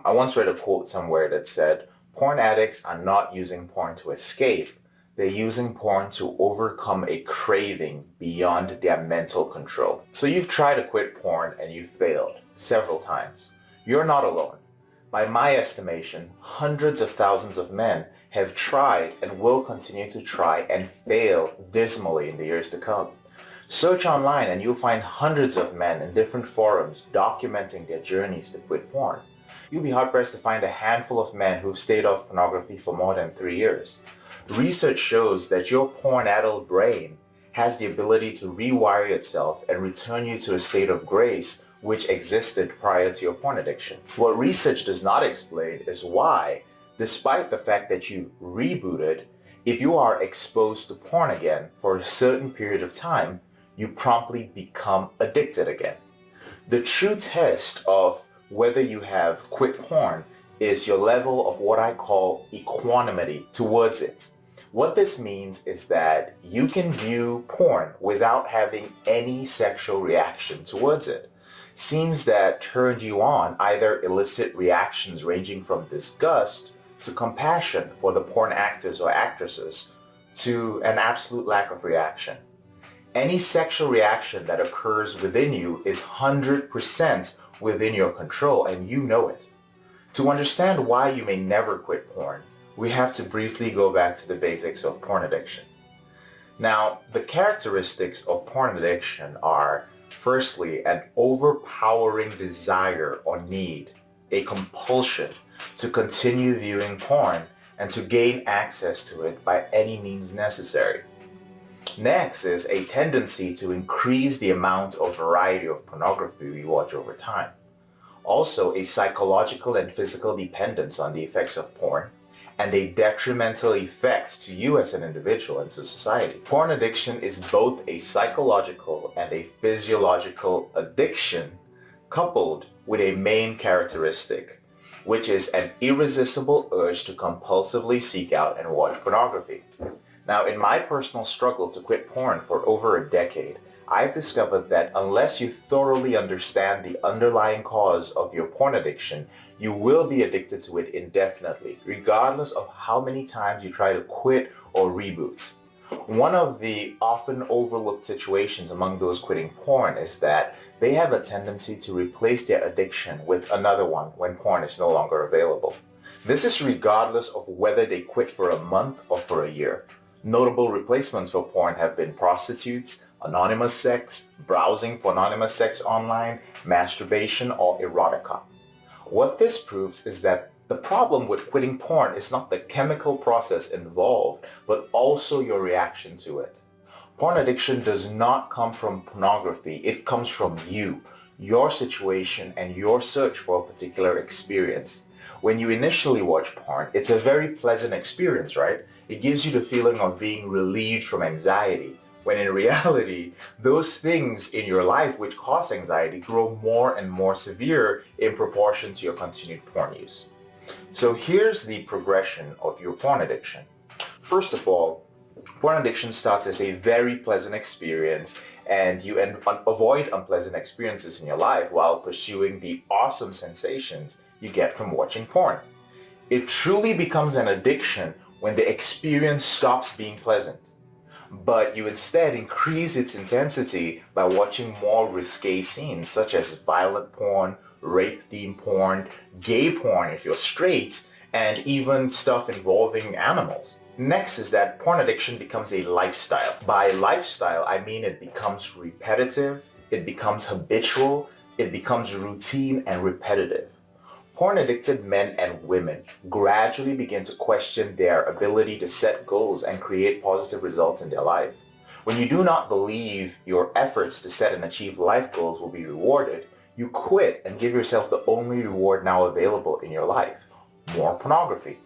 I once read a quote somewhere that said, porn addicts are not using porn to escape. They're using porn to overcome a craving beyond their mental control. So you've tried to quit porn and you failed several times. You're not alone. By my estimation, hundreds of thousands of men have tried and will continue to try and fail dismally in the years to come. Search online and you'll find hundreds of men in different forums documenting their journeys to quit porn. You'll be hard-pressed to find a handful of men who've stayed off pornography for more than 3 years. Research shows that your porn-addled brain has the ability to rewire itself and return you to a state of grace which existed prior to your porn addiction. What research does not explain is why, despite the fact that you've rebooted, if you are exposed to porn again for a certain period of time, you promptly become addicted again. The true test of whether you have quit porn is your level of what I call equanimity towards it. What this means is that you can view porn without having any sexual reaction towards it. Scenes that turned you on either elicit reactions ranging from disgust to compassion for the porn actors or actresses to an absolute lack of reaction. Any sexual reaction that occurs within you is 100% within your control, and you know it. To understand why you may never quit porn, we have to briefly go back to the basics of porn addiction. Now, the characteristics of porn addiction are, firstly, an overpowering desire or need, a compulsion to continue viewing porn and to gain access to it by any means necessary. Next is a tendency to increase the amount of variety of pornography we watch over time. Also, a psychological and physical dependence on the effects of porn, and a detrimental effect to you as an individual and to society. Porn addiction is both a psychological and a physiological addiction coupled with a main characteristic, which is an irresistible urge to compulsively seek out and watch pornography. Now, in my personal struggle to quit porn for over a decade, I've discovered that unless you thoroughly understand the underlying cause of your porn addiction, you will be addicted to it indefinitely, regardless of how many times you try to quit or reboot. One of the often overlooked situations among those quitting porn is that they have a tendency to replace their addiction with another one when porn is no longer available. This is regardless of whether they quit for a month or for a year. Notable replacements for porn have been prostitutes, anonymous sex, browsing for anonymous sex online, masturbation, or erotica. What this proves is that the problem with quitting porn is not the chemical process involved, but also your reaction to it. Porn addiction does not come from pornography, it comes from you, your situation, and your search for a particular experience. When you initially watch porn, it's a very pleasant experience, right? It gives you the feeling of being relieved from anxiety, when in reality, those things in your life which cause anxiety grow more and more severe in proportion to your continued porn use. So here's the progression of your porn addiction. First of all, porn addiction starts as a very pleasant experience, and you avoid unpleasant experiences in your life while pursuing the awesome sensations you get from watching porn. It truly becomes an addiction when the experience stops being pleasant, but you instead increase its intensity by watching more risque scenes such as violent porn, rape-themed porn, gay porn if you're straight, and even stuff involving animals. Next is that porn addiction becomes a lifestyle. By lifestyle, I mean it becomes repetitive, it becomes habitual, it becomes routine and repetitive. Porn-addicted men and women gradually begin to question their ability to set goals and create positive results in their life. When you do not believe your efforts to set and achieve life goals will be rewarded, you quit and give yourself the only reward now available in your life: more pornography.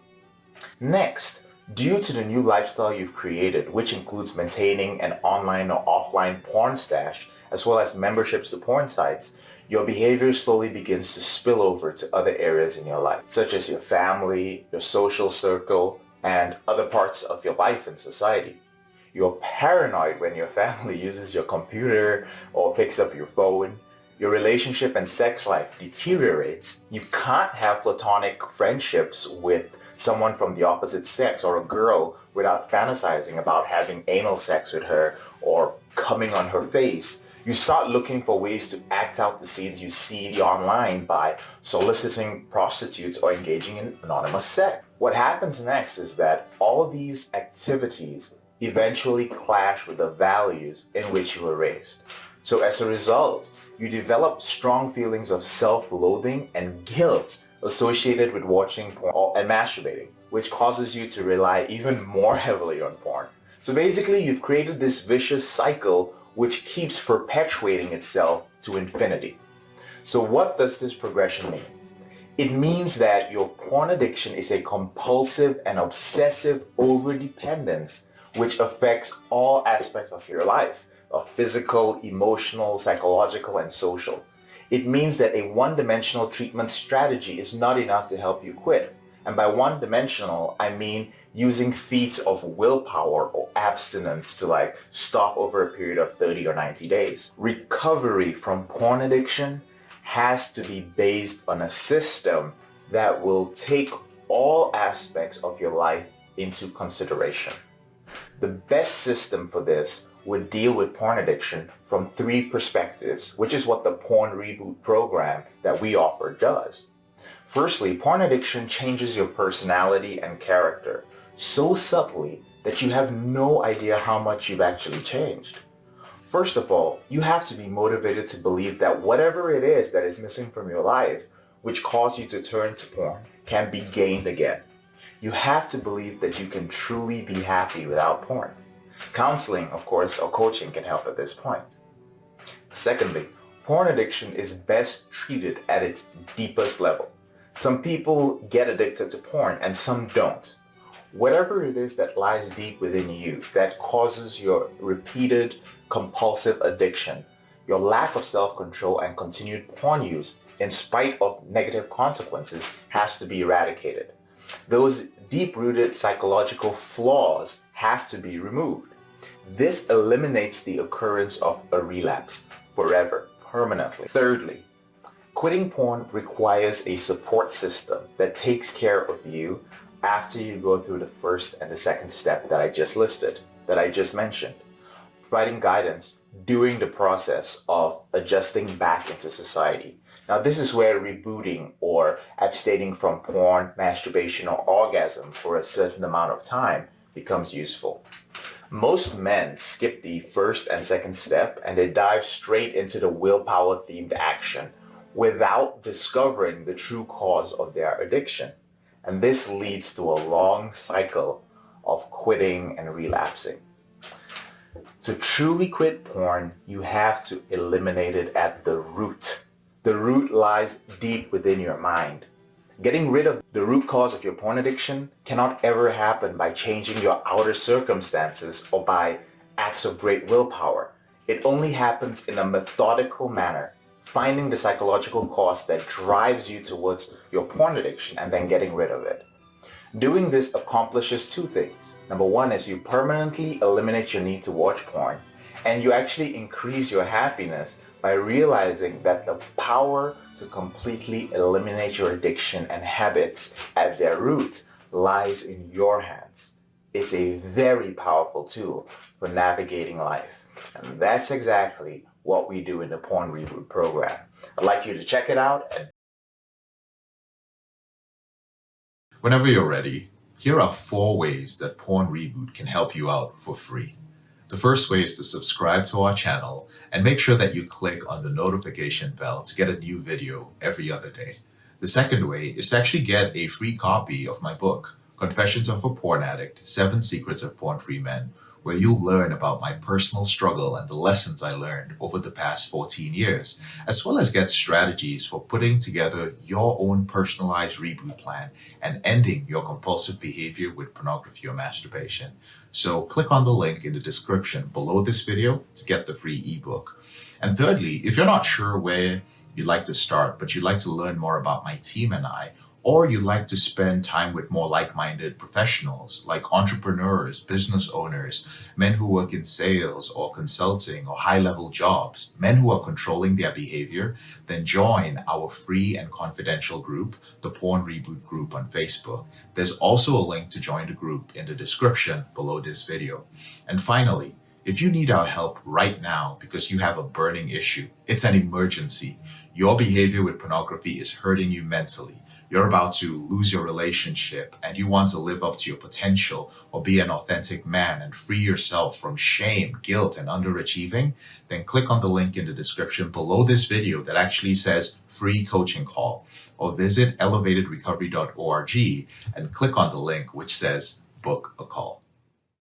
Next, due to the new lifestyle you've created, which includes maintaining an online or offline porn stash, as well as memberships to porn sites, your behavior slowly begins to spill over to other areas in your life, such as your family, your social circle, and other parts of your life and society. You're paranoid when your family uses your computer or picks up your phone. your relationship and sex life deteriorates, you can't have platonic friendships with someone from the opposite sex or a girl without fantasizing about having anal sex with her or coming on her face. You start looking for ways to act out the scenes you see online by soliciting prostitutes or engaging in anonymous sex. What happens next is that all these activities eventually clash with the values in which you were raised. So as a result, you develop strong feelings of self-loathing and guilt associated with watching porn and masturbating, which causes you to rely even more heavily on porn. So basically, you've created this vicious cycle which keeps perpetuating itself to infinity. So what does this progression mean? It means that your porn addiction is a compulsive and obsessive overdependence which affects all aspects of your life, of physical, emotional, psychological, and social. It means that a one-dimensional treatment strategy is not enough to help you quit. And by one-dimensional, I mean using feats of willpower or abstinence to stop over a period of 30 or 90 days. Recovery from porn addiction has to be based on a system that will take all aspects of your life into consideration. The best system for this would deal with porn addiction from 3 perspectives, which is what the Porn Reboot program that we offer does. Firstly, porn addiction changes your personality and character so subtly that you have no idea how much you've actually changed. First of all, you have to be motivated to believe that whatever it is that is missing from your life, which caused you to turn to porn, can be gained again. You have to believe that you can truly be happy without porn. Counseling, of course, or coaching can help at this point. Secondly, porn addiction is best treated at its deepest level. Some people get addicted to porn and some don't. Whatever it is that lies deep within you that causes your repeated compulsive addiction, your lack of self-control and continued porn use in spite of negative consequences has to be eradicated. Those deep-rooted psychological flaws have to be removed. This eliminates the occurrence of a relapse forever, permanently. Thirdly, quitting porn requires a support system that takes care of you after you go through the first and the second step that I just listed, that I just mentioned, providing guidance during the process of adjusting back into society. Now, this is where rebooting or abstaining from porn, masturbation, or orgasm for a certain amount of time becomes useful. Most men skip the first and second step and they dive straight into the willpower-themed action without discovering the true cause of their addiction. And this leads to a long cycle of quitting and relapsing. To truly quit porn, you have to eliminate it at the root. The root lies deep within your mind. Getting rid of the root cause of your porn addiction cannot ever happen by changing your outer circumstances or by acts of great willpower. It only happens in a methodical manner, finding the psychological cause that drives you towards your porn addiction and then getting rid of it. Doing this accomplishes 2 things. Number 1 is you permanently eliminate your need to watch porn, and you actually increase your happiness by realizing that the power to completely eliminate your addiction and habits at their root lies in your hands. It's a very powerful tool for navigating life. And that's exactly what we do in the Porn Reboot program. I'd like you to check it out. Whenever you're ready, here are 4 ways that Porn Reboot can help you out for free. The first way is to subscribe to our channel and make sure that you click on the notification bell to get a new video every other day. The second way is to actually get a free copy of my book, Confessions of a Porn Addict, 7 Secrets of Porn-Free Men, where you'll learn about my personal struggle and the lessons I learned over the past 14 years, as well as get strategies for putting together your own personalized reboot plan and ending your compulsive behavior with pornography or masturbation. So click on the link in the description below this video to get the free ebook. And thirdly, if you're not sure where you'd like to start, but you'd like to learn more about my team and I, or you like to spend time with more like-minded professionals like entrepreneurs, business owners, men who work in sales or consulting or high-level jobs, men who are controlling their behavior, then join our free and confidential group, the Porn Reboot group on Facebook. There's also a link to join the group in the description below this video. And finally, if you need our help right now because you have a burning issue, it's an emergency. Your behavior with pornography is hurting you mentally. You're about to lose your relationship and you want to live up to your potential or be an authentic man and free yourself from shame, guilt, and underachieving, then click on the link in the description below this video that actually says free coaching call, or visit elevatedrecovery.org and click on the link which says book a call.